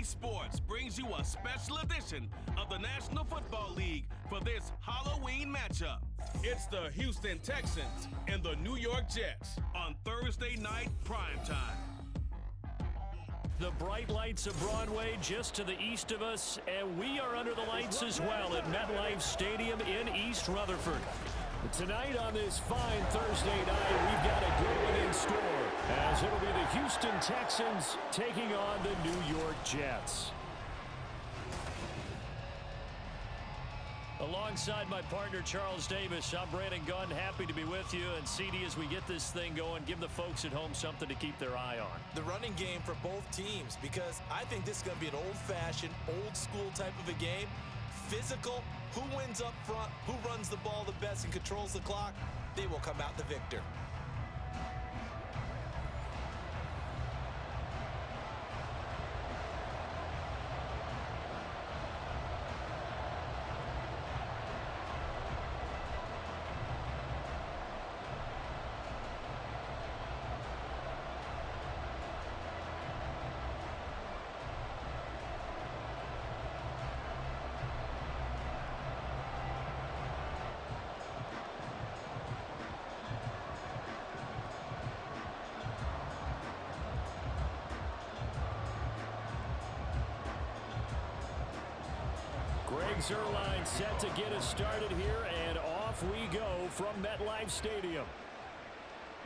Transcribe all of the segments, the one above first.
EA Sports brings you a special edition of the National Football League for this Halloween matchup. It's the Houston Texans and the New York Jets on Thursday night primetime. The bright lights of Broadway just to the east of us, and we are under the lights as well at MetLife Stadium in East Rutherford. Tonight on this fine Thursday night, we've got a good one in store, as it'll be the Houston Texans taking on the New York Jets. Alongside my partner, Charles Davis, I'm Brandon Gunn, happy to be with you. And CD, as we get this thing going, give the folks at home something to keep their eye on. The running game for both teams, because I think this is going to be an old-fashioned, old-school type of a game. Physical, who wins up front, who runs the ball the best and controls the clock, they will come out the victor. Greg Zuerlein set to get us started here, and off we go from MetLife Stadium.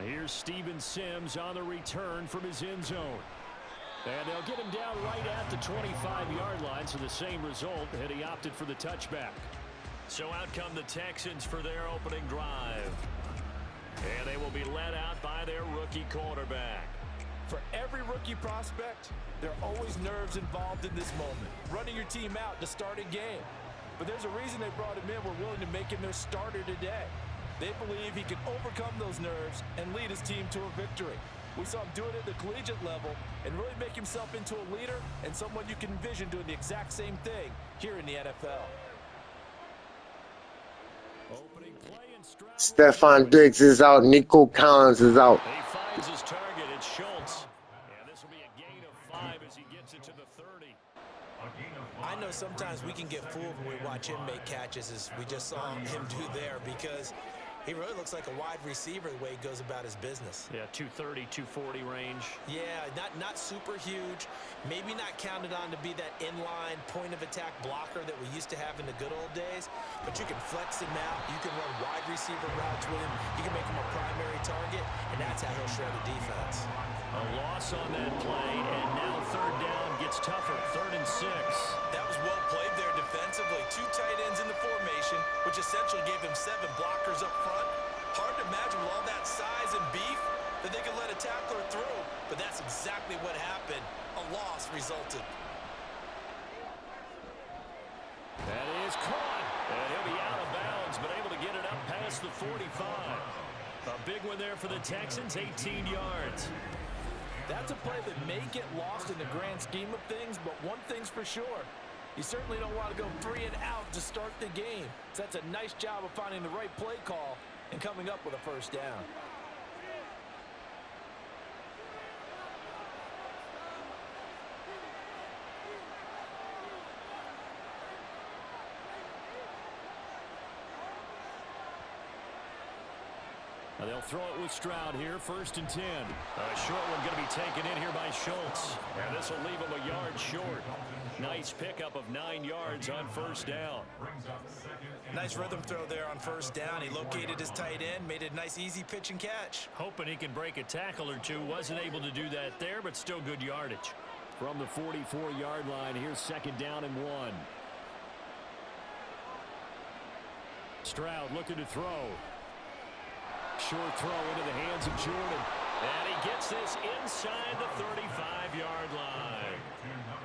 Here's Steven Sims on the return from his end zone. And they'll get him down right at the 25-yard line, so the same result, and he opted for the touchback. So out come the Texans for their opening drive. And they will be led out by their rookie quarterback. For every rookie prospect, there are always nerves involved in this moment. Running your team out to start a game. But there's a reason they brought him in. We're willing to make him their starter today. They believe he can overcome those nerves and lead his team to a victory. We saw him do it at the collegiate level and really make himself into a leader and someone you can envision doing the exact same thing here in the NFL. Opening play and Stephon Diggs is out. Nico Collins is out. He finds his target. It's Schultz. And this will be a gain of 5 as he gets it to the 30. I know sometimes we can get fooled when we watch him make catches, as we just saw him do there, because he really looks like a wide receiver the way he goes about his business. Yeah, 230, 240 range. Yeah, not super huge. Maybe not counted on to be that inline point-of-attack blocker that we used to have in the good old days, but you can flex him out. You can run wide receiver routes with him. You can make him a primary target, and that's how he'll shred a defense. A loss on that play, and now third down gets tougher. 3rd and 6. That was well played there defensively. 2 tight ends in the formation, which essentially gave him 7 blockers up front. Hard to imagine with all that size and beef that they could let a tackler through, but that's exactly what happened. A loss resulted. That is caught, and he'll be out of bounds, but able to get it up past the 45. A big one there for the Texans, 18 yards. That's a play that may get lost in the grand scheme of things, but one thing's for sure. You certainly don't want to go 3 and out to start the game. So that's a nice job of finding the right play call and coming up with a first down. They'll throw it with Stroud here, 1st and 10. A short one going to be taken in here by Schultz. And this will leave him a yard short. Nice pickup of 9 yards on 1st down. Nice rhythm throw there on 1st down. He located his tight end, made a nice easy pitch and catch. Hoping he can break a tackle or two. Wasn't able to do that there, but still good yardage. From the 44-yard line, here's 2nd down and 1. Stroud looking to throw. Short throw into the hands of Jordan. And he gets this inside the 35-yard line.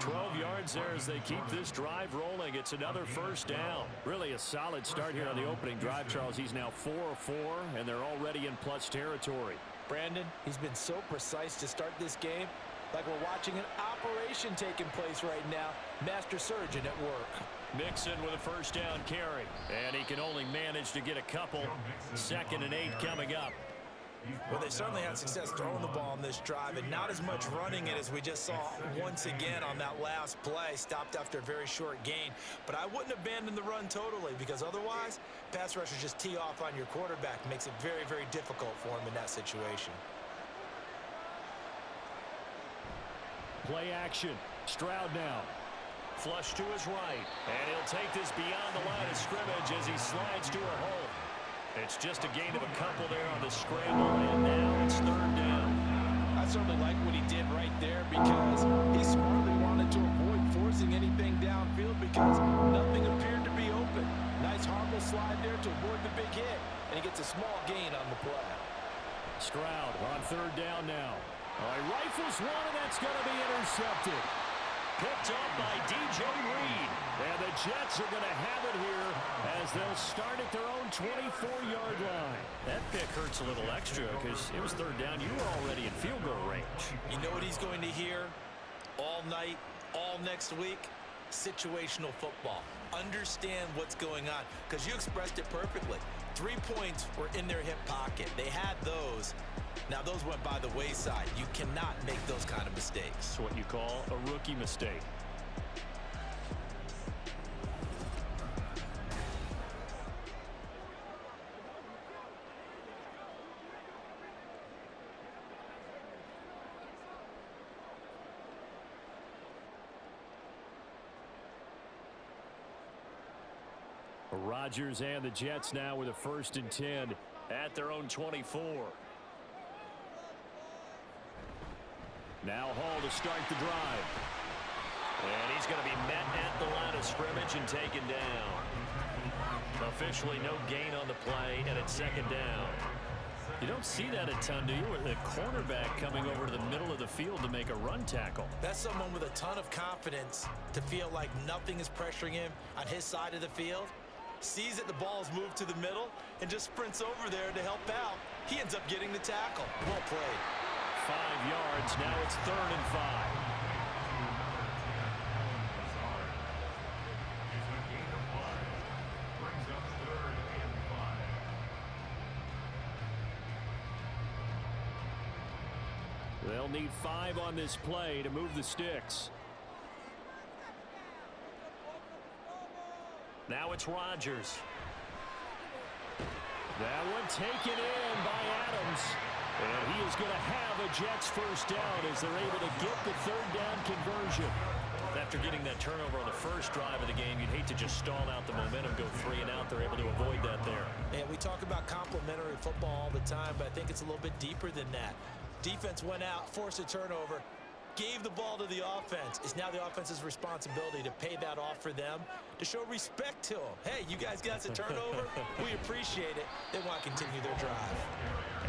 12 yards there as they keep this drive rolling. It's another 1st down. Really a solid start here on the opening drive, Charles. He's now 4 of 4, and they're already in plus territory. Brandon, he's been so precise to start this game. Like we're watching an operation taking place right now. Master surgeon at work. Mixon with a 1st down carry. And he can only manage to get a couple. 2nd and 8 coming up. Well, they certainly had success throwing the ball on this drive, and not as much running it as we just saw once again on that last play. Stopped after a very short gain. But I wouldn't abandon the run totally, because otherwise, pass rushers just tee off on your quarterback. Makes it very, very difficult for him in that situation. Play action. Stroud now. Flush to his right. And he'll take this beyond the line of scrimmage as he slides to a hole. It's just a gain of a couple there on the scramble, and now it's third down. I certainly like what he did right there, because he smartly wanted to avoid forcing anything downfield because nothing appeared to be open. Nice harmless slide there to avoid the big hit, and he gets a small gain on the play. Stroud on third down now. All right, rifles one, and that's going to be intercepted. Picked up by DJ Reed. And the Jets are going to have it here as they'll start at their own 24-yard line. That pick hurts a little extra because it was third down. You were already in field goal range. You know what he's going to hear all night, all next week? Situational football. Understand what's going on, because you expressed it perfectly. 3 points were in their hip pocket. They had those. Now, those went by the wayside. You cannot make those kind of mistakes. It's what you call a rookie mistake. Rodgers and the Jets now with a 1st and 10 at their own 24. Now Hall to start the drive. And he's going to be met at the line of scrimmage and taken down. Officially no gain on the play, and it's 2nd down. You don't see that a ton, do you? With the cornerback coming over to the middle of the field to make a run tackle. That's someone with a ton of confidence to feel like nothing is pressuring him on his side of the field. Sees that the ball's moved to the middle and just sprints over there to help out. He ends up getting the tackle. Well played. 5 yards. Now it's 3rd and 5. They'll need 5 on this play to move the sticks. Now it's Rodgers. That one taken in by Adams. And he is going to have a Jets 1st down as they're able to get the 3rd down conversion. After getting that turnover on the first drive of the game, you'd hate to just stall out the momentum, go 3 and out. They're able to avoid that there. And we talk about complementary football all the time, but I think it's a little bit deeper than that. Defense went out, forced a turnover, gave the ball to the offense. It's now the offense's responsibility to pay that off for them, to show respect to them. Hey, you guys got a turnover. We appreciate it. They want to continue their drive.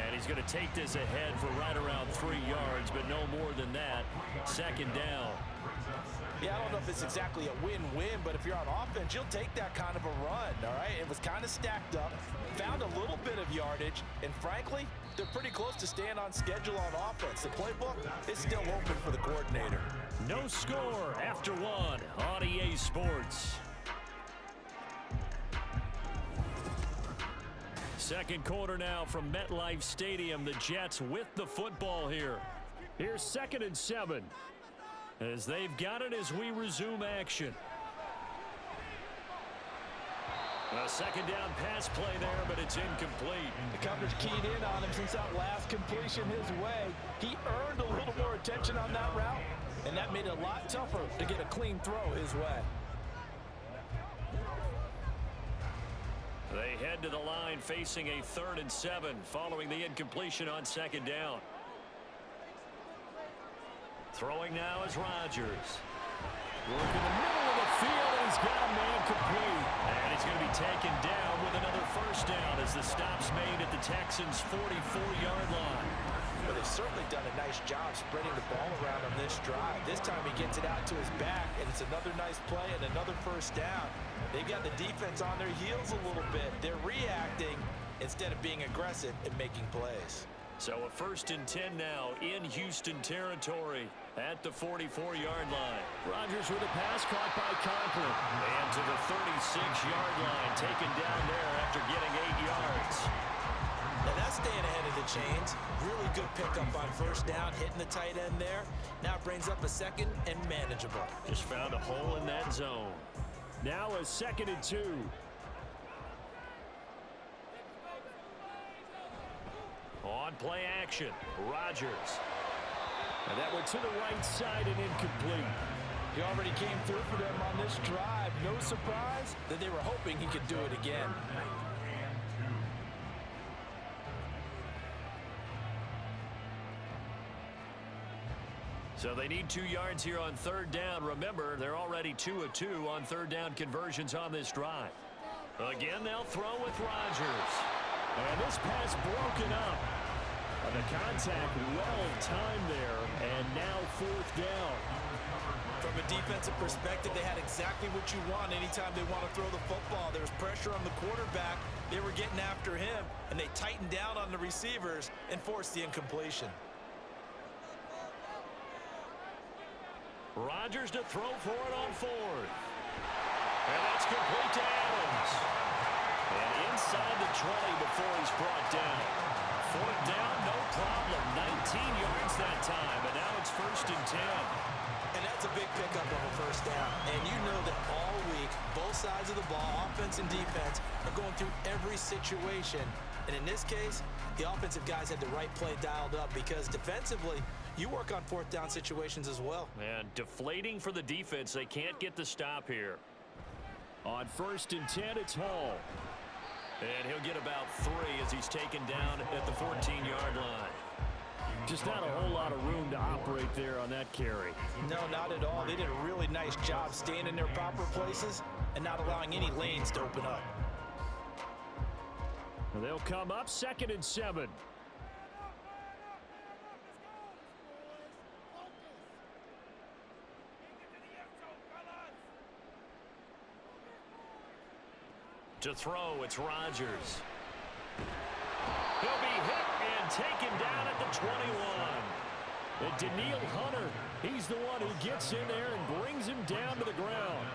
And he's going to take this ahead for right around 3 yards, but no more than that. 2nd down. Yeah, I don't know if it's exactly a win-win, but if you're on offense, you'll take that kind of a run, all right? It was kind of stacked up, found a little bit of yardage, and frankly, they're pretty close to staying on schedule on offense. The playbook is still open for the coordinator. No score after 1 on EA Sports. 2nd quarter now from MetLife Stadium. The Jets with the football here. Here's 2nd and 7. As they've got it as we resume action. A 2nd down pass play there, but it's incomplete. The coverage keyed in on him since that last completion his way. He earned a little more attention on that route, and that made it a lot tougher to get a clean throw his way. They head to the line facing a 3rd and 7 following the incompletion on 2nd down. Throwing now is Rodgers. Work in the middle of the field, and he's got a man complete. And he's going to be taken down with another 1st down as the stop's made at the Texans' 44-yard line. Well, they've certainly done a nice job spreading the ball around on this drive. This time he gets it out to his back, and it's another nice play and another 1st down. They've got the defense on their heels a little bit. They're reacting instead of being aggressive and making plays. So a 1st and 10 now in Houston territory at the 44-yard line. Rodgers with a pass caught by Conklin. And to the 36-yard line, taken down there after getting 8 yards. Now that's staying ahead of the chains. Really good pickup on first down, hitting the tight end there. Now it brings up a second and manageable. Just found a hole in that zone. Now a 2nd and 2. On play action, Rodgers. And that went to the right side and incomplete. He already came through for them on this drive. No surprise that they were hoping he could do it again. So they need 2 yards here on 3rd down. Remember, they're already 2 of 2 on 3rd down conversions on this drive. Again, they'll throw with Rodgers. And this pass broken up. And the contact well timed there. And now 4th down. From a defensive perspective, they had exactly what you want anytime they want to throw the football. There was pressure on the quarterback. They were getting after him, and they tightened down on the receivers and forced the incompletion. Rodgers to throw for it on 4th. And that's complete to Adams. And inside the 20 before he's brought down. 4th down, no problem. 19 yards that time, and now it's 1st and 10. And that's a big pickup of a first down. And you know that all week, both sides of the ball, offense and defense, are going through every situation. And in this case, the offensive guys had the right play dialed up because defensively, you work on 4th down situations as well. And deflating for the defense. They can't get the stop here. On 1st and 10, it's Hall. And he'll get about 3 as he's taken down at the 14-yard line. Just not a whole lot of room to operate there on that carry. No, not at all. They did a really nice job staying in their proper places and not allowing any lanes to open up. And they'll come up 2nd and 7. To throw, it's Rodgers. He'll be hit and taken down at the 21. And Daniil Hunter, he's the one who gets in there and brings him down to the ground.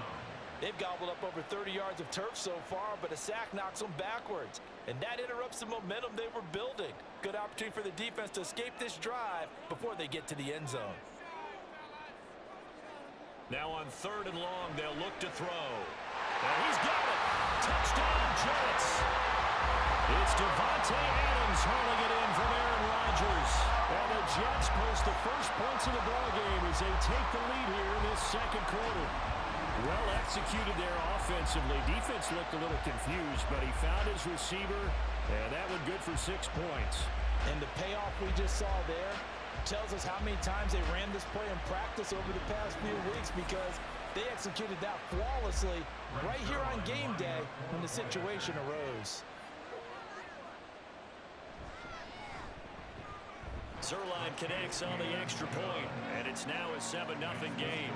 They've gobbled up over 30 yards of turf so far, but a sack knocks them backwards. And that interrupts the momentum they were building. Good opportunity for the defense to escape this drive before they get to the end zone. Now on 3rd and long, they'll look to throw. And he's got it. Touchdown, Jets. It's Davante Adams hauling it in from Aaron Rodgers. And the Jets post the first points of the ballgame as they take the lead here in this 2nd quarter. Well executed there offensively. Defense looked a little confused, but he found his receiver, and that one good for 6 points. And the payoff we just saw there tells us how many times they ran this play in practice over the past few weeks because they executed that flawlessly right here on game day when the situation arose. Zerline connects on the extra point, and it's now a 7-0 game.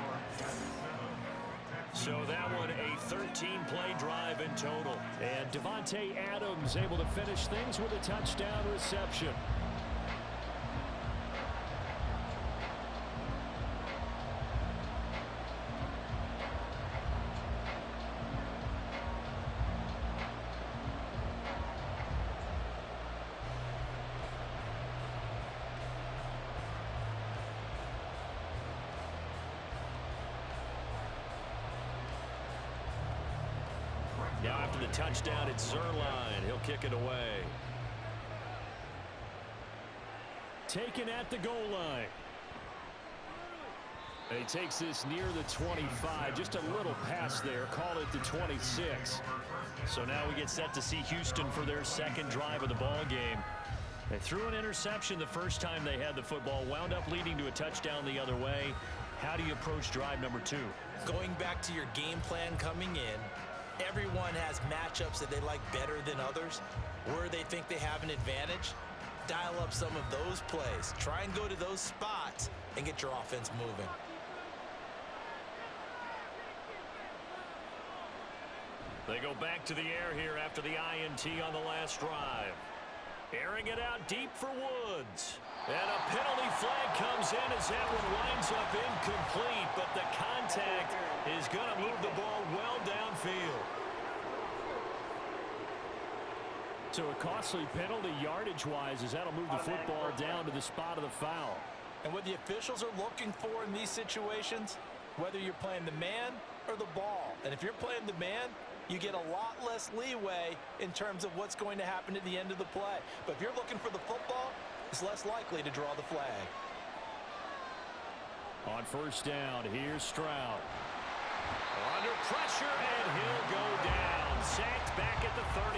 So that one a 13-play drive in total. And Davante Adams able to finish things with a touchdown reception. Now after the touchdown, it's Zerline. He'll kick it away. Taken at the goal line. He takes this near the 25. Just a little pass there. Call it the 26. So now we get set to see Houston for their 2nd drive of the ball game. They threw an interception the first time they had the football. Wound up leading to a touchdown the other way. How do you approach drive number 2? Going back to your game plan coming in, everyone has matchups that they like better than others, where they think they have an advantage. Dial up some of those plays. Try and go to those spots and get your offense moving. They go back to the air here after the INT on the last drive. Airing it out deep for Woods. And a penalty flag comes in as that one winds up incomplete, but the contact is going to move the ball well downfield. So a costly penalty yardage-wise as that'll move the football down to the spot of the foul. And what the officials are looking for in these situations, whether you're playing the man or the ball. And if you're playing the man, you get a lot less leeway in terms of what's going to happen at the end of the play. But if you're looking for the football, it's less likely to draw the flag. On first down, here's Stroud. Under pressure, and he'll go down. Sacked back at the 31.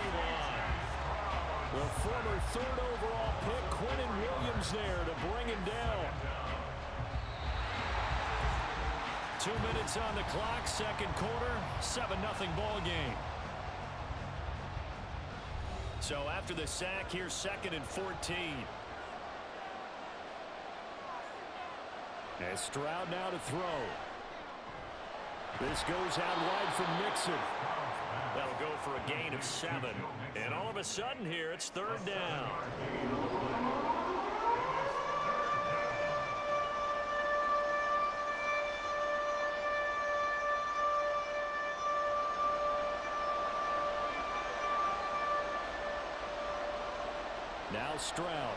The former third overall pick, Quentin Williams, there to bring him down. 2 minutes on the clock, second quarter, 7-0 ball game. So after the sack, here's 2nd and 14. And Stroud now to throw. This goes out wide from Mixon. That'll go for a gain of 7. And all of a sudden here, it's 3rd down. Now Stroud.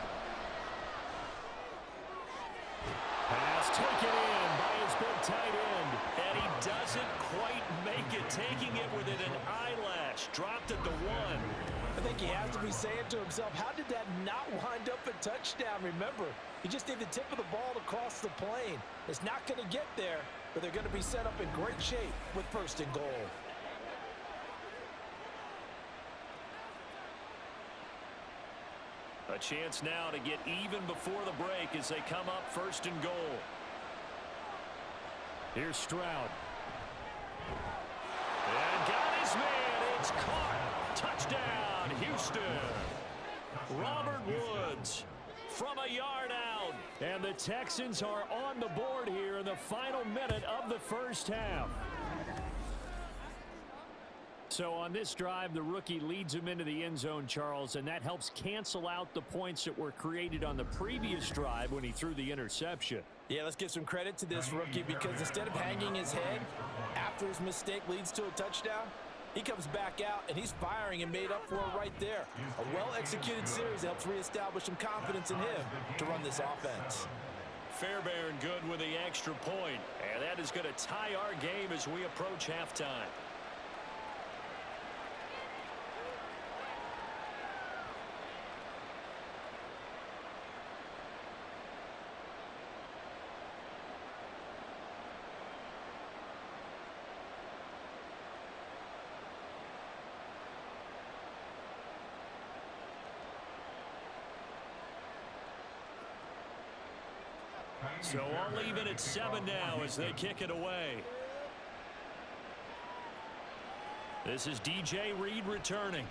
Pass taken in by his big tight end. And he doesn't quite make it, taking it within an eyelash. Dropped at the 1. I think he has to be saying to himself, how did that not wind up a touchdown? Remember, you just need the tip of the ball to cross the plane. It's not going to get there, but they're going to be set up in great shape with 1st and goal. A chance now to get even before the break as they come up 1st and goal. Here's Stroud. And got his man. It's caught. Touchdown, Houston. Robert Woods from a yard out. And the Texans are on the board here in the final minute of the first half. So on this drive, the rookie leads him into the end zone, Charles, and that helps cancel out the points that were created on the previous drive when he threw the interception. Yeah, let's give some credit to this rookie because instead of hanging his head after his mistake leads to a touchdown, he comes back out and he's firing and made up for it right there. A well-executed series helps reestablish some confidence in him to run this offense. Fairbairn good with the extra point, and that is going to tie our game as we approach halftime. So I'll leave it at 7 now as they kick it away. This is DJ Reed returning.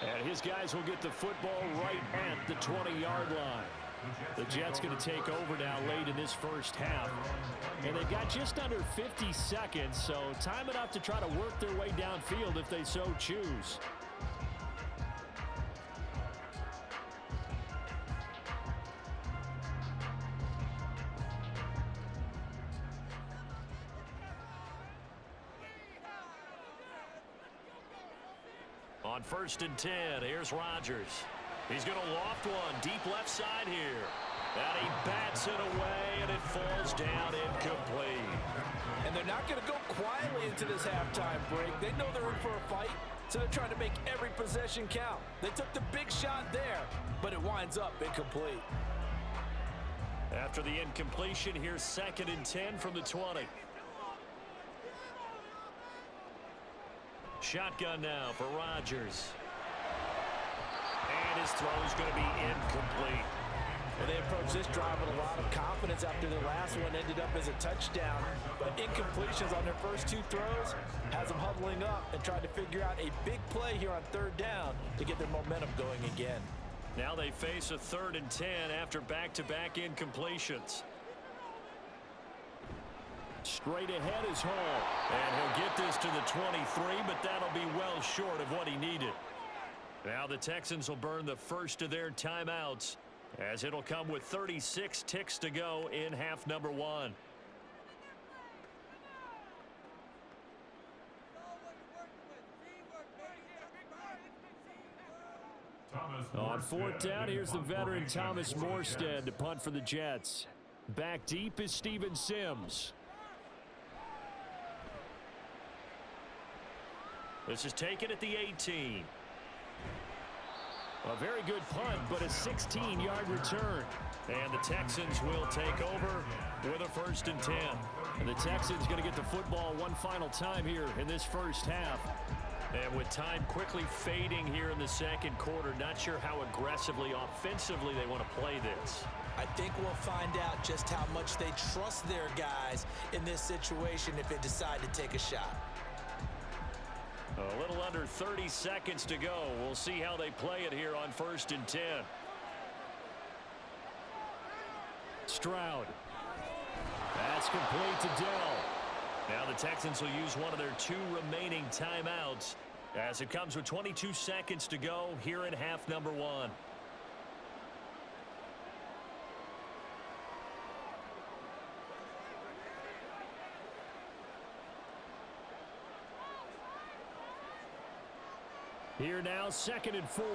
And his guys will get the football right at the 20-yard line. The Jets going to take over now late in this first half. And they've got just under 50 seconds, so time enough to try to work their way downfield if they so choose. On 1st and 10, here's Rodgers. He's going to loft one deep left side here. And he bats it away, and it falls down incomplete. And they're not going to go quietly into this halftime break. They know they're in for a fight, so they're trying to make every possession count. They took the big shot there, but it winds up incomplete. After the incompletion, here's 2nd and 10 from the 20. Shotgun now for Rodgers. And his throw's going to be incomplete. Well, they approached this drive with a lot of confidence after the last one ended up as a touchdown. But incompletions on their first 2 throws has them huddling up and trying to figure out a big play here on 3rd down to get their momentum going again. Now they face a 3rd and 10 after back-to-back incompletions. Straight ahead is Hall. And he'll get this to the 23, but that'll be well short of what he needed. Now the Texans will burn the first of their timeouts, as it'll come with 36 ticks to go in half number 1. On fourth down, here's the veteran Thomas Morstead to punt for the Jets. Back deep is Steven Sims. This is taken at the 18. A very good punt, but a 16-yard return. And the Texans will take over with a 1st and 10. And the Texans going to get the football one final time here in this first half. And with time quickly fading here in the second quarter, not sure how aggressively, offensively they want to play this. I think we'll find out just how much they trust their guys in this situation if they decide to take a shot. A little under 30 seconds to go. We'll see how they play it here on 1st and 10. Stroud. That's complete to Dell. Now the Texans will use one of their 2 remaining timeouts as it comes with 22 seconds to go here in half number 1. Here now, 2nd and 4.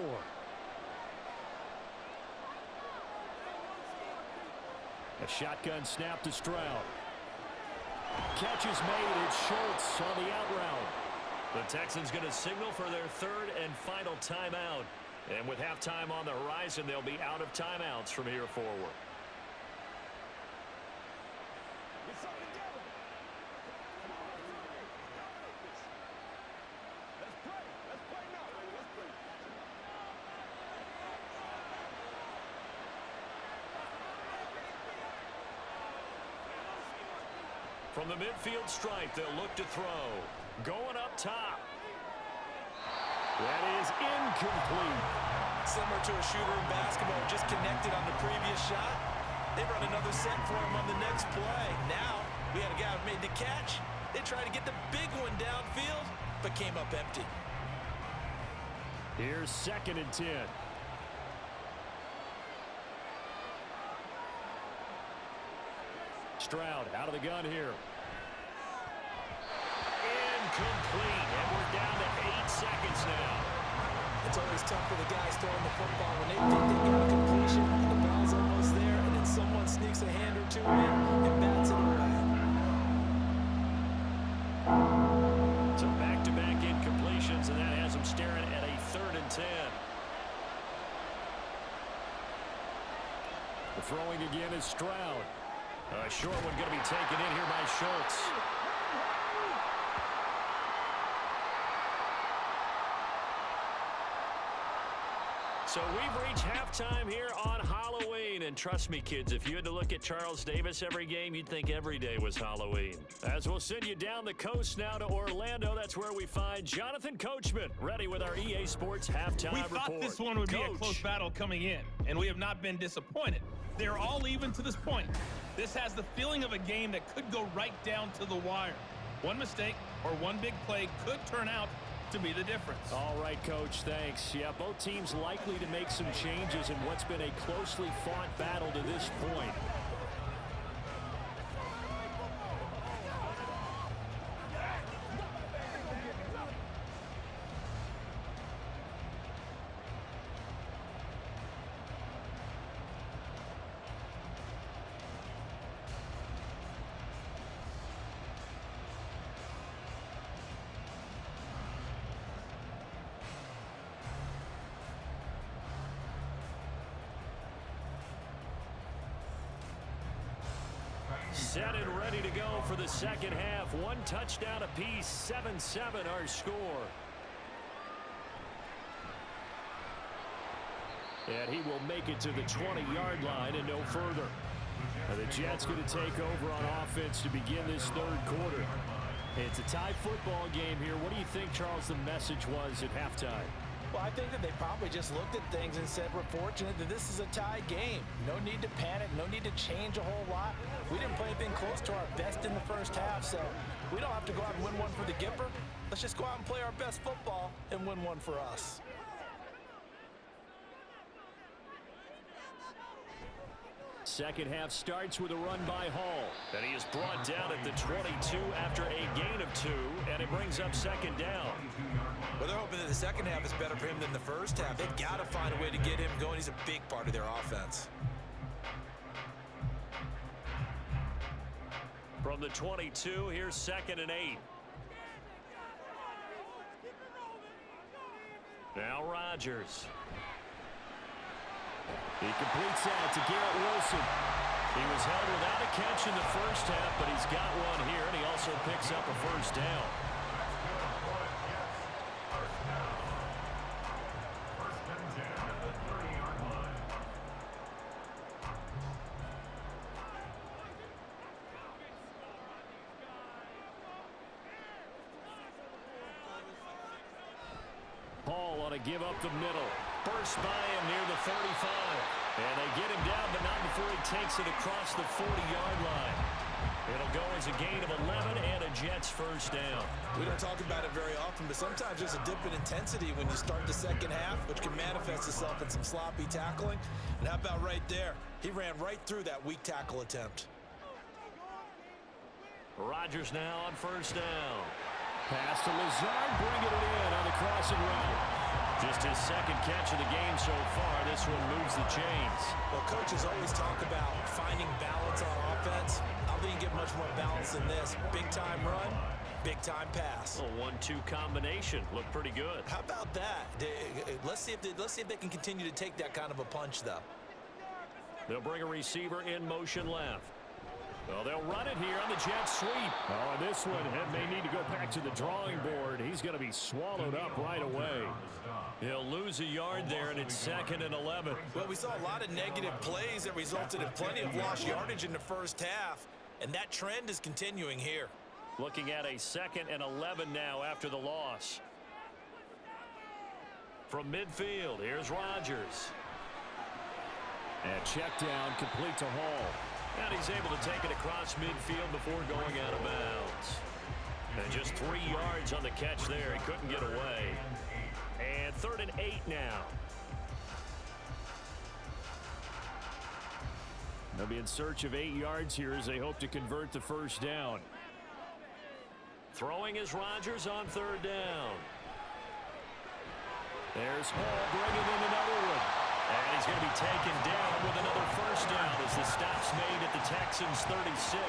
A shotgun snap to Stroud. Catch is made. It's Schultz on the out route. The Texans going to signal for their 3rd and final timeout. And with halftime on the horizon, they'll be out of timeouts from here forward. From the midfield stripe, they'll look to throw. Going up top. That is incomplete. Similar to a shooter in basketball, just connected on the previous shot. They run another set for him on the next play. Now, we had a guy who made the catch. They tried to get the big one downfield, but came up empty. Here's 2nd and 10. Stroud out of the gun here. Incomplete, and we're down to 8 seconds now. It's always tough for the guys throwing the football when they think they got a completion, and the ball's almost there, and then someone sneaks a hand or 2 in and bats it away. So back-to-back incompletions, and that has them staring at a 3rd and 10. The throwing again is Stroud. A short one going to be taken in here by Schultz. So we've reached halftime here on Halloween. And trust me, kids, if you had to look at Charles Davis every game, you'd think every day was Halloween. As we'll send you down the coast now to Orlando, that's where we find Jonathan Coachman, ready with our EA Sports halftime report. We thought this one would be a close battle coming in, and we have not been disappointed. They're all even to this point. This has the feeling of a game that could go right down to the wire. One mistake or one big play could turn out to be the difference. All right, Coach, thanks. Yeah, both teams likely to make some changes in what's been a closely fought battle to this point. Set and ready to go for the second half. One touchdown apiece, 7-7 our score. And he will make it to the 20-yard line and no further. The Jets going to take over on offense to begin this 3rd quarter. It's a tie football game here. What do you think, Charles, the message was at halftime? Well, I think that they probably just looked at things and said, we're fortunate that this is a tie game. No need to panic, no need to change a whole lot. We didn't play anything close to our best in the first half, so we don't have to go out and win one for the Gipper. Let's just go out and play our best football and win one for us. second half starts with a run by Hall. And he is brought down at the 22 after a gain of 2, and it brings up second down. Well, they're hoping that the second half is better for him than the first half. They've got to find a way to get him going. He's a big part of their offense. From the 22, here's 2nd and 8. Now Rodgers. He completes that to Garrett Wilson. He was held without a catch in the first half, but he's got one here, and he also picks up a first down. Ball on a give up the middle. Burst by him near the 35. And they get him down, but not before he takes it across the 40-yard line. It'll go as a gain of 11 and a Jets first down. We don't talk about it very often, but sometimes there's a dip in intensity when you start the second half, which can manifest itself in some sloppy tackling. And how about right there? He ran right through that weak tackle attempt. Rodgers now on first down. Pass to Lazard, bringing it in on the crossing route. Just his second catch of the game so far. This one moves the chains. Well, coaches always talk about finding balance on offense. I don't think you get much more balance than this. Big-time run, big-time pass. A 1-2 combination. Looked pretty good. How about that? Let's see if they can continue to take that kind of a punch, though. They'll bring a receiver in motion left. Well, they'll run it here on the Jets sweep. Oh, and this one may need to go back to the drawing board. He's going to be swallowed up right away. He'll lose a yard there, and it's 2nd and 11. Well, we saw a lot of negative plays that resulted in plenty of lost yardage in the first half, and that trend is continuing here. Looking at a 2nd and 11 now after the loss. From midfield, here's Rodgers. And check down, complete to Hall. And he's able to take it across midfield before going out of bounds. And just 3 yards on the catch there. He couldn't get away. And 3rd and 8 now. They'll be in search of 8 yards here as they hope to convert the first down. Throwing is Rodgers on 3rd down. There's Hall bringing in another one. And he's going to be taken down with another first down as the stop's made at the Texans 36.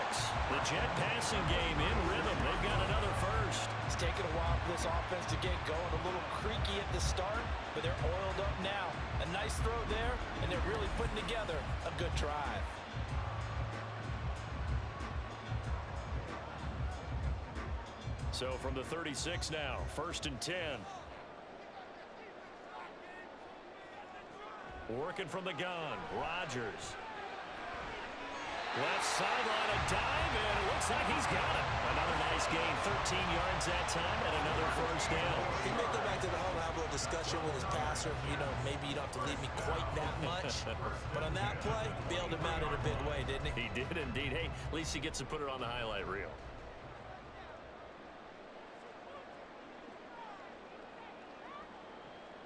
The Jet passing game in rhythm. They've got another first. It's taken a while for this offense to get going. A little creaky at the start, but they're oiled up now. A nice throw there, and they're really putting together a good drive. So from the 36 now, 1st and 10. Working from the gun, Rodgers. Left sideline, a dive, and it looks like he's got it. Another nice gain, 13 yards that time, and another first down. He may go back to the home and have a little discussion with his passer. You know, maybe you don't have to leave me quite that much. But on that play, bailed him out in a big way, didn't he? He did indeed. Hey, at least he gets to put it on the highlight reel.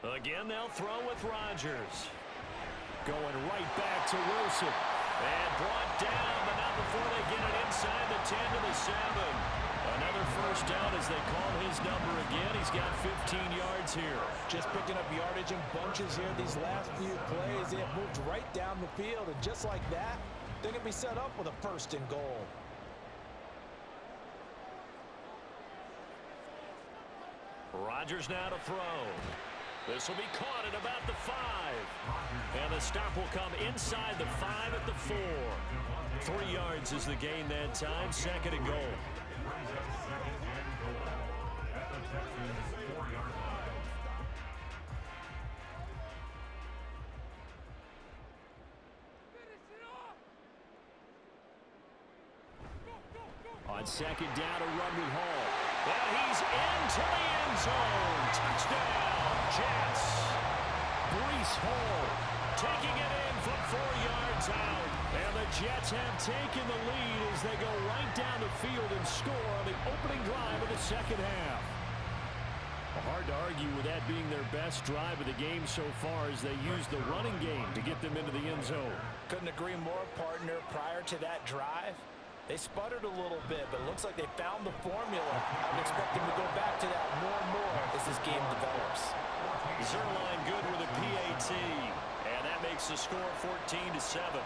Again, they'll throw with Rodgers. Going right back to Wilson. And brought down, but not before they get it inside the 10 to the 7. Another first down as they call his number again. He's got 15 yards here. Just picking up yardage in bunches here. These last few plays, they have moved right down the field. And just like that, they're going to be set up with a 1st and goal. Rodgers now to throw. This will be caught at about the 5. And the stop will come inside the 5 at the 4. 3 yards is the gain that time. 2nd and goal. On 2nd down, a run with Hall. And he's into the end zone. Touchdown, Jets. Breece Hall taking it in from 4 yards out. And the Jets have taken the lead as they go right down the field and score on the opening drive of the second half. hard to argue with that being their best drive of the game so far as they use the running game to get them into the end zone. Couldn't agree more, partner. Prior to that drive, they sputtered a little bit, but it looks like they found the formula. I would expect them to go back to that more and more as this game develops. Zerline good with a PAT, and that makes the score 14-7.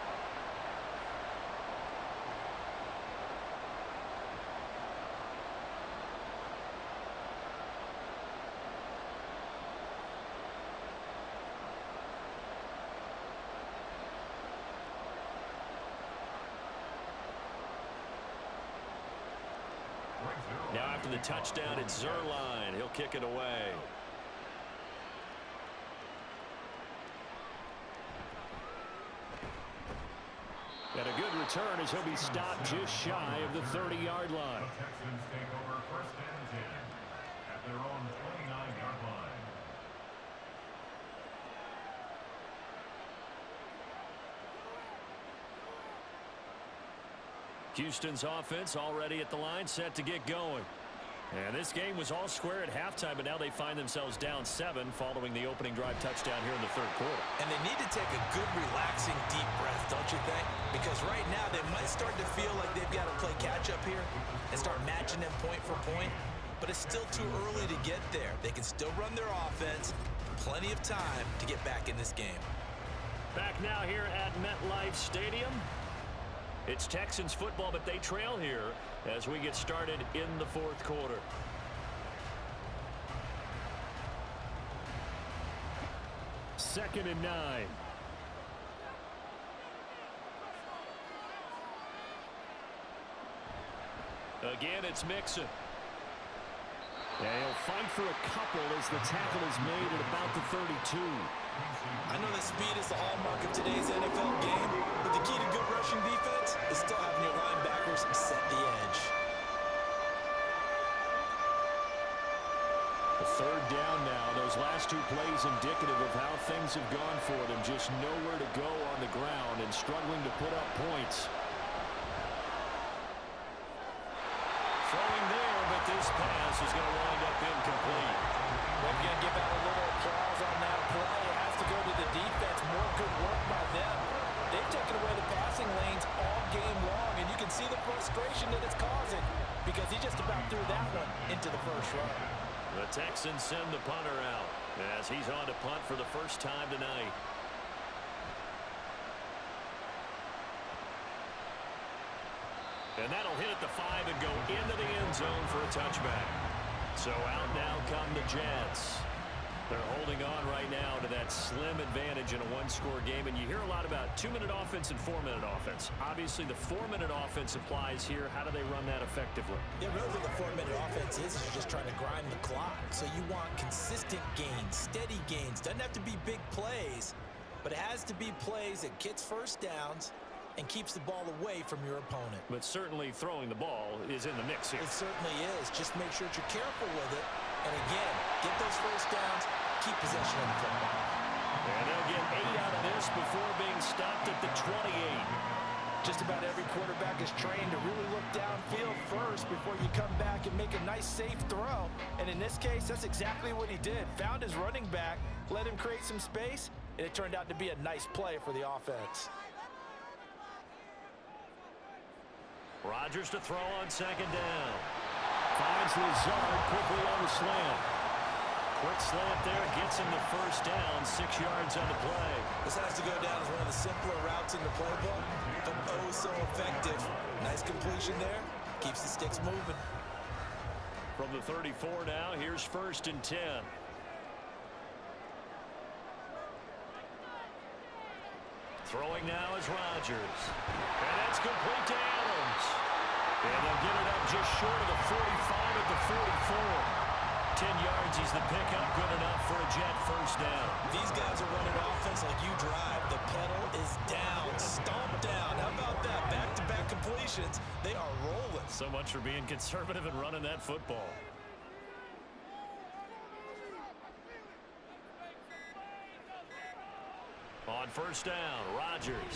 Now after the touchdown, it's Zerline. He'll kick it away. And a good return as he'll be stopped just shy of the 30-yard line. The Texans take over 1st and 10 at their own 29-yard line. Houston's offense already at the line, set to get going. And this game was all square at halftime, but now they find themselves down 7 following the opening drive touchdown here in the 3rd quarter. And they need to take a good, relaxing, deep breath, don't you think? Because right now they might start to feel like they've got to play catch-up here and start matching them point for point. But it's still too early to get there. They can still run their offense. Plenty of time to get back in this game. Back now here at MetLife Stadium. It's Texans football, but they trail here as we get started in the 4th quarter. Second and 9. Again, it's Mixon. And he'll fight for a couple as the tackle is made at about the 32. I know that speed is the hallmark of today's NFL game, but the key to good rushing defense is still having your linebackers set the edge. The 3rd down now. Those last 2 plays indicative of how things have gone for them. Just nowhere to go on the ground and struggling to put up points. Throwing there, but this pass is going to wind up incomplete. They're going to give out a little applause on that play. It has to go to the defense. More good work by them. They've taken away the passing lanes all game long, and you can see the frustration that it's causing because he just about threw that one into the first run. The Texans send the punter out as he's on to punt for the first time tonight. And that'll hit at the 5 and go into the end zone for a touchback. So out now come the Jets. They're holding on right now to that slim advantage in a 1-score game. And you hear a lot about 2-minute offense and 4-minute offense. Obviously, the 4-minute offense applies here. How do they run that effectively? Yeah, really what the 4-minute offense is you're just trying to grind the clock. So you want consistent gains, steady gains. Doesn't have to be big plays, but it has to be plays that gets first downs and keeps the ball away from your opponent. But certainly throwing the ball is in the mix here. It certainly is. Just make sure that you're careful with it. And again, get those first downs, keep possession of the football. And they'll get 8 out of this before being stopped at the 28. Just about every quarterback is trained to really look downfield first before you come back and make a nice, safe throw. And in this case, that's exactly what he did. Found his running back, let him create some space, and it turned out to be a nice play for the offense. Rodgers to throw on 2nd down. Finds Lazard quickly on the slant. Quick slant there, gets him the first down, 6 yards on the play. This has to go down as one of the simpler routes in the playbook, but oh so effective. Nice completion there, keeps the sticks moving. From the 34 now, here's 1st and 10. Throwing now is Rodgers. And that's complete to Adams. And they'll get it up just short of the 45 at the 44. 10 yards, he's the pickup, good enough for a Jet first down. These guys are running offense like you drive. The pedal is down, stomp down. How about that? Back-to-back completions. They are rolling. So much for being conservative and running that football. On 1st down, Rodgers.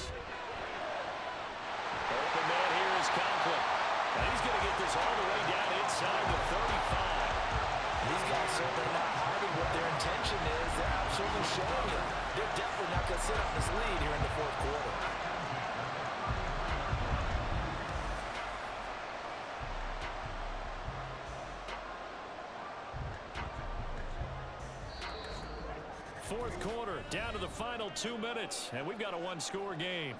Open man here is Conklin. And he's going to get this all the way down inside the 35. These guys certainly not hiding what their intention is. They're absolutely showing it. They're definitely not going to sit on this lead here in the fourth quarter. Fourth quarter, down to the final 2 minutes, and we've got a one-score game.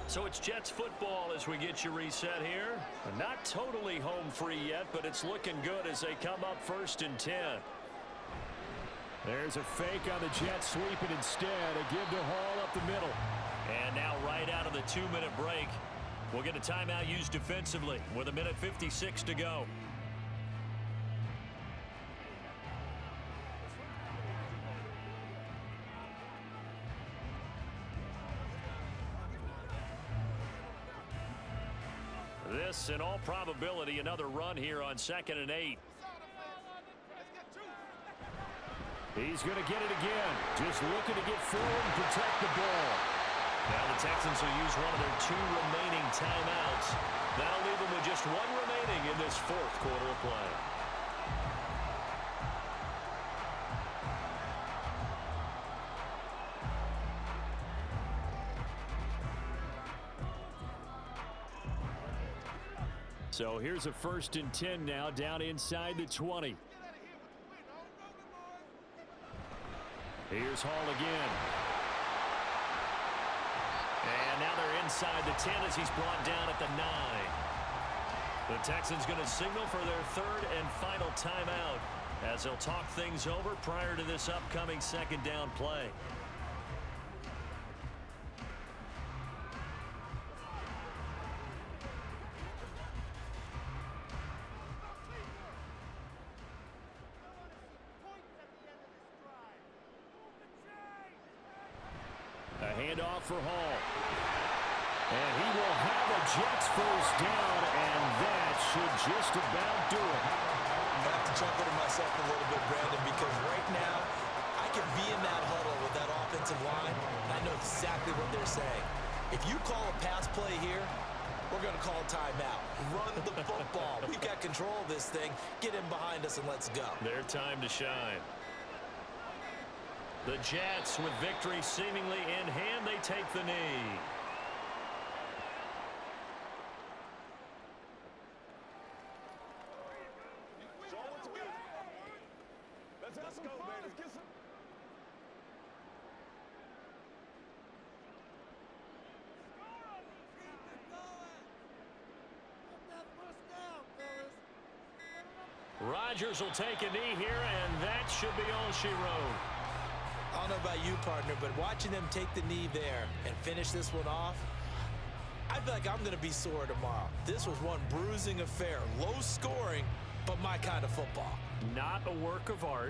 So it's Jets football as we get you reset here. Not totally home free yet, but it's looking good as they come up 1st and 10. There's a fake on the Jets, sweeping instead. A give to Hall up the middle. And now right out of the 2-minute break, we'll get a timeout used defensively with 1:56 to go. This, in all probability, another run here on 2nd and 8. He's going to get it again. Just looking to get forward and protect the ball. Now the Texans will use one of their 2 remaining timeouts. That'll leave them with just 1 remaining in this fourth quarter of play. So here's a 1st and 10 now, down inside the 20. Here's Hall again. And now they're inside the 10 as he's brought down at the 9. The Texans going to signal for their 3rd and final timeout as they'll talk things over prior to this upcoming 2nd down play. A handoff for Hall. And he will have a Jets first down, and that should just about do it. I have to chuckle to myself a little bit, Brandon, because right now I can be in that huddle with that offensive line, and I know exactly what they're saying. If you call a pass play here, we're going to call a timeout. Run the football. We've got control of this thing. Get in behind us and let's go. Their time to shine. The Jets, with victory seemingly in hand, they take the knee. Let's go, baby. Rodgers will take a knee here, and that should be all she wrote. I don't know about you, partner, but watching them take the knee there and finish this one off, I feel like I'm going to be sore tomorrow. This was one bruising affair. Low scoring, but my kind of football. Not a work of art.